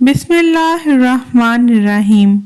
बिस्मिल्लाहिर्रहमानिर्रहीम।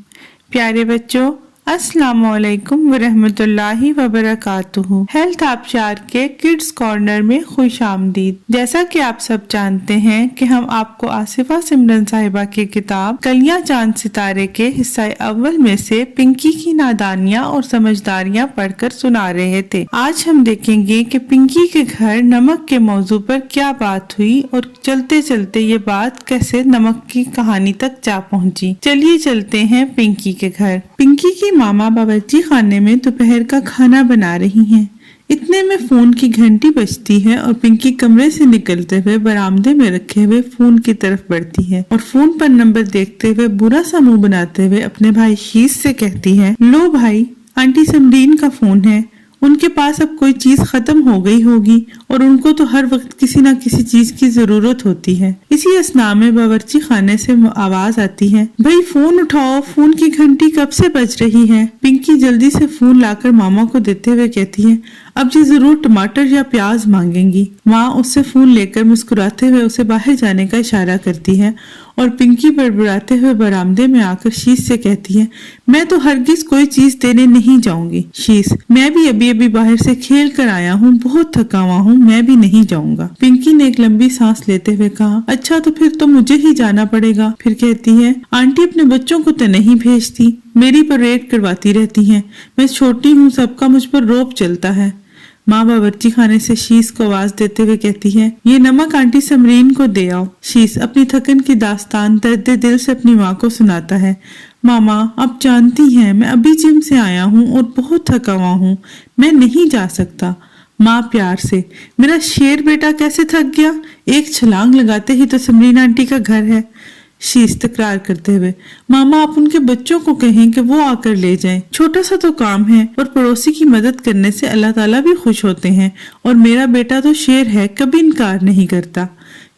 प्यारे बच्चों, अस्सलाम वालेकुम वरहमतुल्लाहि वबरकातुहू। हेल्थ आबशार के किड्स कॉर्नर में खुश आमदीद। जैसा कि आप सब जानते हैं कि हम आपको आसिफा सिमरन साहिबा की किताब कलियां चांद सितारे के हिस्सा अव्वल में से पिंकी की नादानियां और समझदारियां पढ़कर सुना रहे थे। आज हम देखेंगे कि पिंकी के घर नमक के मौजू पर क्या बात हुई और चलते चलते ये बात कैसे नमक की कहानी तक जा पहुंची। चलिए चलते हैं पिंकी के घर। पिंकी की मामा बावर्ची खाने में दोपहर का खाना बना रही हैं। इतने में फोन की घंटी बजती है और पिंकी कमरे से निकलते हुए बरामदे में रखे हुए फोन की तरफ बढ़ती है और फोन पर नंबर देखते हुए बुरा सा मुंह बनाते हुए अपने भाई शीश से कहती है, लो भाई, आंटी समरीन का फोन है। उनके पास अब कोई चीज खत्म हो गई होगी और उनको तो हर वक्त किसी न किसी चीज की जरूरत होती है। इसी असना में बावर्ची खाने से आवाज आती है, भाई फोन उठाओ, फोन की घंटी कब से बज रही है। पिंकी जल्दी से फोन लाकर मामा को देते हुए कहती है, अब जी जरूर टमाटर या प्याज मांगेंगी। माँ उससे फोन लेकर मुस्कुराते हुए उसे बाहर जाने का इशारा करती है और पिंकी बड़बड़ाते हुए बरामदे में आकर शीश से कहती है, मैं तो हरगिज कोई चीज देने नहीं जाऊंगी। शीश, मैं भी अभी बाहर से खेल कर आया हूँ, बहुत थका हुआ हूँ, मैं भी नहीं जाऊंगा। पिंकी ने एक लंबी सांस लेते हुए कहा, अच्छा तो फिर तो मुझे ही जाना पड़ेगा। फिर कहती है, आंटी अपने बच्चों को तो नहीं भेजती, मेरी पर रेड करवाती रहती हैं। मैं छोटी हूँ, सबका मुझ पर रौब चलता है। माँ बावर्ची खाने से शीश को आवाज देते हुए कहती है, ये नमक आंटी समरीन को दे आओ। शीश अपनी थकन की दास्तान दर्द दिल से अपनी माँ को सुनाता है। मामा, आप जानती हैं मैं अभी जिम से आया हूँ और बहुत थका हुआ हूँ, मैं नहीं जा सकता। माँ प्यार से, मेरा शेर बेटा कैसे थक गया, एक छलांग लगाते ही तो समरीन आंटी का घर है। शीश तकरार करते हुए, मामा आप उनके बच्चों को कहें कि वो आकर ले जाएं, छोटा सा तो काम है और पड़ोसी की मदद करने से अल्लाह ताला भी खुश होते हैं और मेरा बेटा तो शेर है, कभी इनकार नहीं करता।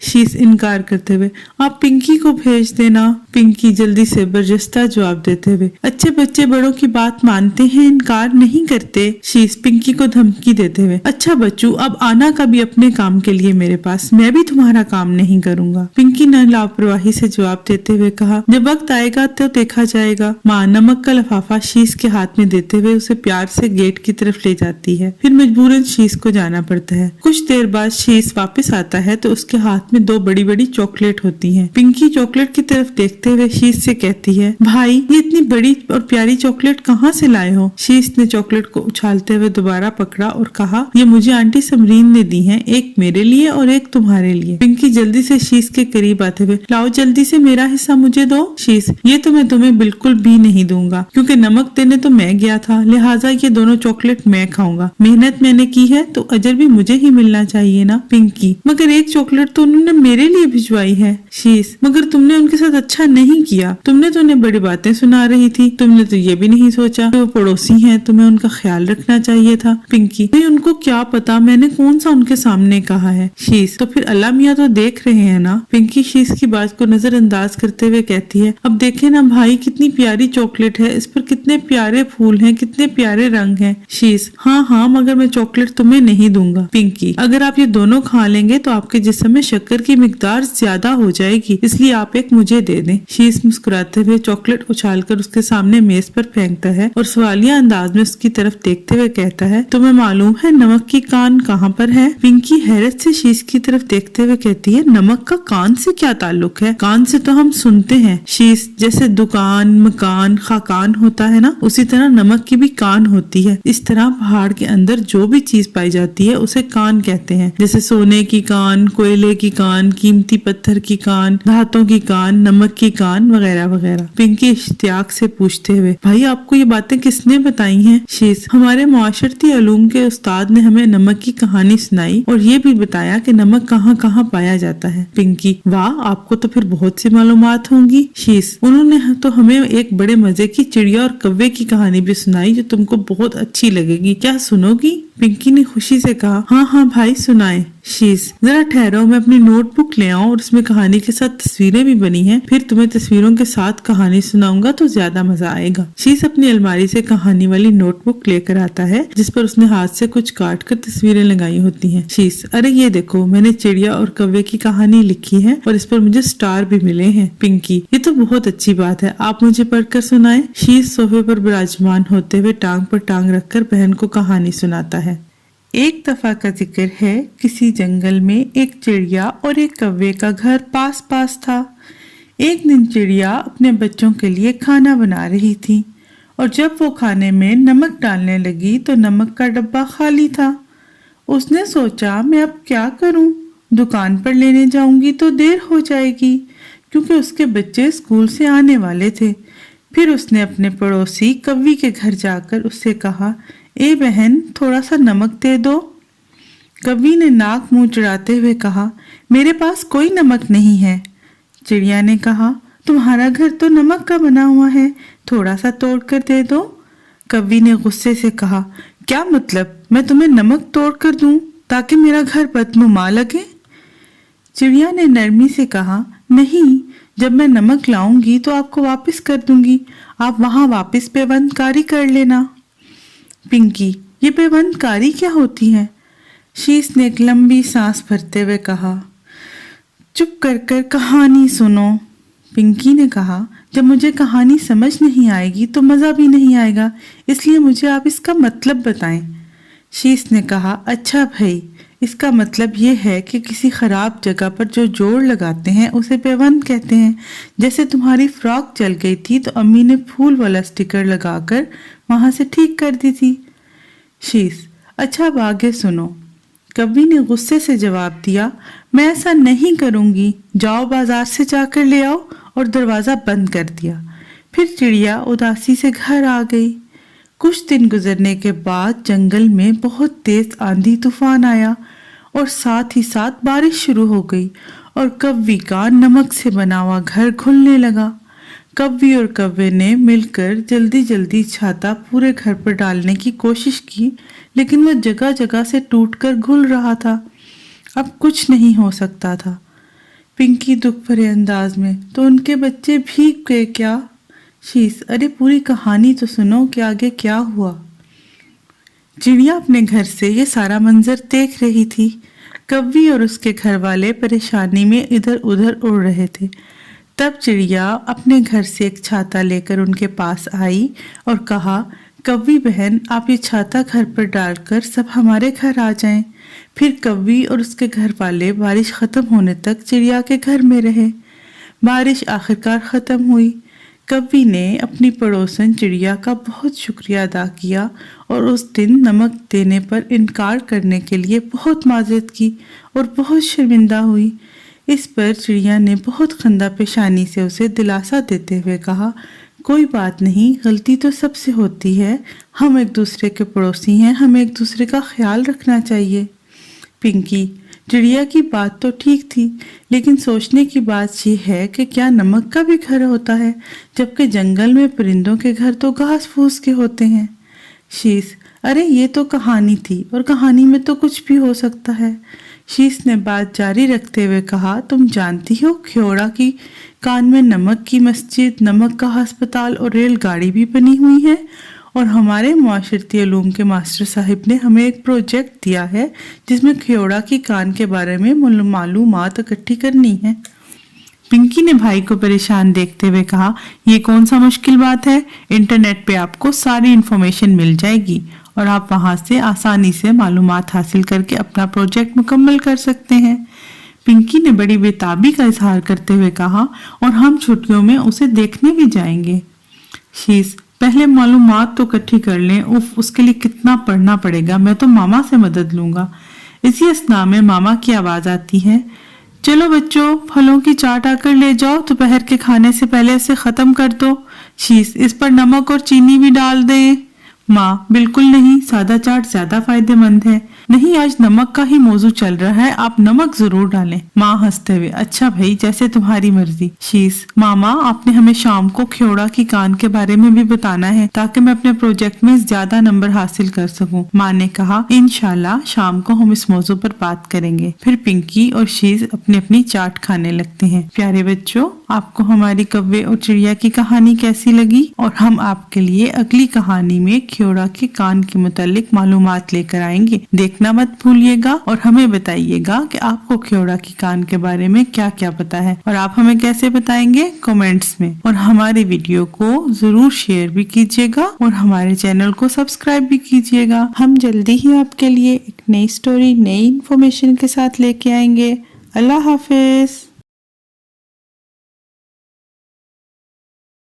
शीश इनकार करते हुए, आप पिंकी को भेज देना। पिंकी जल्दी से बर्जस्ता जवाब देते हुए, अच्छे बच्चे बड़ों की बात मानते हैं, इनकार नहीं करते। शीश पिंकी को धमकी देते हुए, अच्छा बच्चू, अब आना कभी अपने काम के लिए मेरे पास, मैं भी तुम्हारा काम नहीं करूंगा। पिंकी ने लापरवाही से जवाब देते हुए कहा, जब वक्त आएगा तो देखा जाएगा। माँ नमक का लिफाफा शीश के हाथ में देते हुए उसे प्यार से गेट की तरफ ले जाती है। फिर मजबूरन शीश को जाना पड़ता है। कुछ देर बाद शीश वापस आता है तो उसके हाथ में दो बड़ी बड़ी चॉकलेट होती हैं। पिंकी चॉकलेट की तरफ देखते हुए शीश से कहती है, भाई ये इतनी बड़ी और प्यारी चॉकलेट कहाँ से लाए हो। शीश ने चॉकलेट को उछालते हुए दोबारा पकड़ा और कहा, ये मुझे आंटी समरीन ने दी हैं, एक मेरे लिए और एक तुम्हारे लिए। पिंकी जल्दी से शीश के करीब आते हुए, लाओ जल्दी से मेरा हिस्सा मुझे दो। शीश, ये तो मैं तुम्हें बिल्कुल भी नहीं दूंगा, क्योंकि नमक देने तो मैं गया था, लिहाजा ये दोनों चॉकलेट मैं खाऊंगा। मेहनत मैंने की है तो अजर भी मुझे ही मिलना चाहिए ना। पिंकी, मगर एक चॉकलेट तो उन्होंने मेरे लिए भिजवाई है। शीश, मगर तुमने उनके साथ अच्छा नहीं किया, तुमने तो उन्हें बड़ी बातें सुना रही थी, तुमने तो ये भी नहीं सोचा कि वो पड़ोसी हैं, तुम्हें उनका ख्याल रखना चाहिए था। पिंकी, नहीं उनको क्या पता मैंने कौन सा उनके सामने कहा है। शीश, तो फिर अल्लाह मियाँ तो देख रहे हैं ना। पिंकी शीश की बात को नजरअंदाज करते हुए कहती है, अब देखे ना भाई, कितनी प्यारी चॉकलेट है, इस पर कितने प्यारे फूल हैं, कितने प्यारे रंग हैं। शीश, हाँ मगर मैं चॉकलेट तुम्हें नहीं दूंगा। पिंकी, अगर आप ये दोनों खा लेंगे तो आपके जिस्म में शक्कर की मिकदार ज्यादा हो जाएगी, इसलिए आप एक मुझे दे दें। शीश मुस्कुराते हुए चॉकलेट उछालकर उसके सामने मेज पर फेंकता है और सवालिया अंदाज में उसकी तरफ देखते हुए कहता है, तुम्हें मालूम है नमक की कान कहाँ पर है। पिंकी हैरत से शीश की तरफ देखते हुए कहती है, नमक का कान से क्या ताल्लुक है, कान से तो हम सुनते हैं। शीश, जैसे दुकान, मकान, खाकान होता है ना, उसी तरह नमक की भी कान होती है। इस तरह पहाड़ के अंदर जो भी चीज पाई जाती है उसे कान कहते हैं, जैसे सोने की कान, कोयले की कान, कीमती पत्थर की कान, धातों की कान, नमक की कान वगैरह वगैरह। पिंकी इश्तियाक से पूछते हुए, भाई आपको ये बातें किसने बताई हैं। शीश, हमारे मुआशरती उलूम के उस्ताद ने हमें नमक की कहानी सुनाई और ये भी बताया कि नमक कहाँ कहाँ पाया जाता है। पिंकी, वाह, आपको तो फिर बहुत सी मालूमात होंगी। शीश, उन्होंने तो हमें एक बड़े मजे की चिड़िया और कौवे की कहानी भी सुनाई जो तुमको बहुत अच्छी लगेगी, क्या सुनोगी। पिंकी ने खुशी से कहा, हाँ भाई सुनाए। शीश, जरा ठहरो, मैं अपनी नोटबुक ले आऊं और इसमें कहानी के साथ तस्वीरें भी बनी हैं, फिर तुम्हें तस्वीरों के साथ कहानी सुनाऊंगा तो ज्यादा मजा आएगा। शीश अपनी अलमारी से कहानी वाली नोटबुक लेकर आता है जिस पर उसने हाथ से कुछ काट कर तस्वीरें लगाई होती हैं। शीश, अरे ये देखो, मैंने चिड़िया और कौवे की कहानी लिखी है और इस पर मुझे स्टार भी मिले हैं। पिंकी, ये तो बहुत अच्छी बात है, आप मुझे पढ़कर सुनाएं। शीश सोफे पर विराजमान होते हुए टांग पर टांग रखकर बहन को कहानी सुनाता है। एक दफा का जिक्र है, किसी जंगल में एक चिड़िया और एक कौवे का घर पास पास था। एक दिन चिड़िया अपने बच्चों के लिए खाना बना रही थी और जब वो खाने में नमक डालने लगी तो नमक का डब्बा खाली था। उसने सोचा, मैं अब क्या करूं? दुकान पर लेने जाऊंगी तो देर हो जाएगी क्योंकि उसके बच्चे स्कूल से आने वाले थे। फिर उसने अपने पड़ोसी कौवी के घर जाकर उससे कहा, ए बहन, थोड़ा सा नमक दे दो। कौवी ने नाक मुंह चढ़ाते हुए कहा, मेरे पास कोई नमक नहीं है। चिड़िया ने कहा, तुम्हारा घर तो नमक का बना हुआ है, थोड़ा सा तोड़ कर दे दो। कौवी ने गुस्से से कहा, क्या मतलब, मैं तुम्हें नमक तोड़ कर दूं ताकि मेरा घर बदनुमा लगे? चिड़िया ने नरमी से कहा, नहीं, जब मैं नमक लाऊंगी तो आपको वापस कर दूंगी, आप वहां वापस पेबंदकारी कर लेना। पिंकी, ये पेबंदकारी क्या होती है? शीश ने एक लंबी सांस भरते हुए कहा, चुप कर कर कहानी सुनो। पिंकी ने कहा, जब मुझे कहानी समझ नहीं आएगी तो मज़ा भी नहीं आएगा, इसलिए मुझे आप इसका मतलब बताएं। शीश ने कहा, अच्छा भाई, इसका मतलब ये है कि किसी खराब जगह पर जो जोड़ लगाते हैं उसे पेबंद कहते हैं। जैसे तुम्हारी फ्रॉक जल गई थी तो अम्मी ने फूल वाला स्टिकर लगाकर वहां से ठीक कर दी थी। शीश, अच्छा अब आगे सुनो। कौवी ने गुस्से से जवाब दिया, मैं ऐसा नहीं करूंगी, जाओ बाजार से जाकर ले आओ, और दरवाजा बंद कर दिया। फिर चिड़िया उदासी से घर आ गई। कुछ दिन गुजरने के बाद जंगल में बहुत तेज आंधी तूफान आया और साथ ही साथ बारिश शुरू हो गई और कौवी का नमक से बना हुआ घर घुलने लगा। कौवी और कौवे ने मिलकर जल्दी जल्दी छाता पूरे घर पर डालने की कोशिश की, लेकिन वह जगह जगह से टूटकर घुल रहा था। अब कुछ नहीं हो सकता था। पिंकी दुख भरे अंदाज में, तो उनके बच्चे भीग गए क्या? शीश, अरे पूरी कहानी तो सुनो कि आगे क्या हुआ। चिड़िया अपने घर से ये सारा मंजर देख रही थी। कौवी और उसके घर वाले परेशानी में इधर उधर उड़ रहे थे। तब चिड़िया अपने घर से एक छाता लेकर उनके पास आई और कहा, कौवी बहन, आप ये छाता घर पर डालकर सब हमारे घर आ जाएं। फिर कौवी और उसके घर वाले बारिश खत्म होने तक चिड़िया के घर में रहे। बारिश आखिरकार खत्म हुई। कौवी ने अपनी पड़ोसन चिड़िया का बहुत शुक्रिया अदा किया और उस दिन नमक देने पर इनकार करने के लिए बहुत माजरत की और बहुत शर्मिंदा हुई। इस पर चिड़िया ने बहुत खंदा पेशानी से उसे दिलासा देते हुए कहा, कोई बात नहीं, गलती तो सबसे होती है, हम एक दूसरे के पड़ोसी हैं, हमें एक दूसरे का ख्याल रखना चाहिए। पिंकी, चिड़िया की बात तो ठीक थी, लेकिन सोचने की बात यह है कि क्या नमक का भी घर होता है, जबकि जंगल में परिंदों के घर तो घास फूस के होते हैं। शीश, अरे ये तो कहानी थी और कहानी में तो कुछ भी हो सकता है। शीश ने बात जारी रखते हुए कहा, तुम जानती हो ख्योड़ा की कान में नमक की मस्जिद, नमक का अस्पताल और रेलगाड़ी भी बनी हुई है, और हमारे मुआशरती उलूम के मास्टर साहिब ने हमें एक प्रोजेक्ट दिया है जिसमें ख्योड़ा की कान के बारे में मालूमात इकट्ठी करनी है। पिंकी ने भाई को परेशान देखते हुए कहा, ये कौन सा मुश्किल बात है, इंटरनेट पे आपको सारी इन्फॉर्मेशन मिल जाएगी और आप वहां से आसानी से मालूमात हासिल करके अपना प्रोजेक्ट मुकम्मल कर सकते हैं। पिंकी ने बड़ी बेताबी का इजहार करते हुए कहा, और हम छुट्टियों में उसे देखने भी जाएंगे। शीश, पहले मालूमात तो इकट्ठी कर लें, उफ, उसके लिए कितना पढ़ना पड़ेगा, मैं तो मामा से मदद लूंगा। इसी असना में मामा की आवाज आती है, चलो बच्चों, फलों की चाट आकर ले जाओ, दोपहर के खाने से पहले इसे खत्म कर दो। शीश, इस पर नमक और चीनी भी डाल दें। माँ, बिल्कुल नहीं, सादा चाट ज्यादा फायदेमंद है, नहीं, आज नमक का ही मौजू चल रहा है, आप नमक जरूर डालें। माँ हंसते हुए, अच्छा भाई, जैसे तुम्हारी मर्जी। शीश, मामा आपने हमें शाम को ख्योड़ा की कान के बारे में भी बताना है ताकि मैं अपने प्रोजेक्ट में ज्यादा नंबर हासिल कर सकूं। माँ ने कहा, इंशाल्लाह शाम को हम इस मौजू पर बात करेंगे। फिर पिंकी और शीश अपनी अपनी चाट खाने लगते हैं। प्यारे बच्चों, आपको हमारी कौवे और चिड़िया की कहानी कैसी लगी? और हम आपके लिए अगली कहानी में ख्योड़ा के कान के मुतालिक मालूमात लेकर आएंगे। देखना मत भूलिएगा और हमें बताइएगा कि आपको ख्योड़ा की कान के बारे में क्या क्या पता है और आप हमें कैसे बताएंगे कमेंट्स में। और हमारे वीडियो को जरूर शेयर भी कीजिएगा और हमारे चैनल को सब्सक्राइब भी कीजिएगा। हम जल्दी ही आपके लिए एक नई स्टोरी, नई इन्फॉर्मेशन के साथ लेके आएंगे। अल्लाह हाफिज।